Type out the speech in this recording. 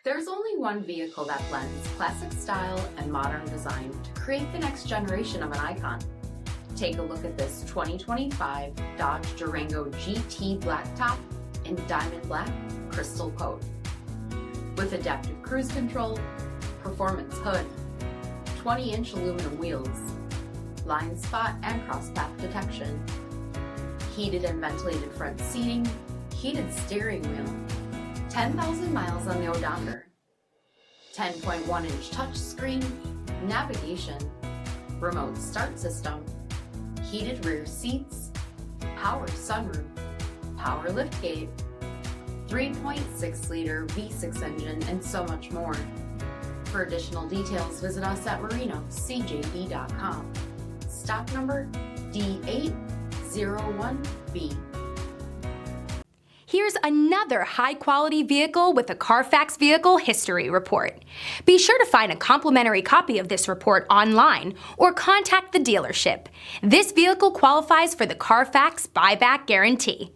There's only one vehicle that blends classic style and modern design to create the next generation of an icon. Take a look at this 2025 Dodge Durango GT Blacktop in diamond black crystal coat. With adaptive cruise control, performance hood, 20-inch aluminum wheels, blind spot and crosspath detection, heated and ventilated front seating, heated steering wheel, 10,000 miles on the odometer, 10.1-inch touchscreen, navigation, remote start system, heated rear seats, power sunroof, power liftgate, 3.6-liter V6 engine, and so much more. For additional details, visit us at MarinoCJD.com. Stock number D8018B. Here's another high-quality vehicle with a CARFAX Vehicle History Report. Be sure to find a complimentary copy of this report online or contact the dealership. This vehicle qualifies for the CARFAX Buyback Guarantee.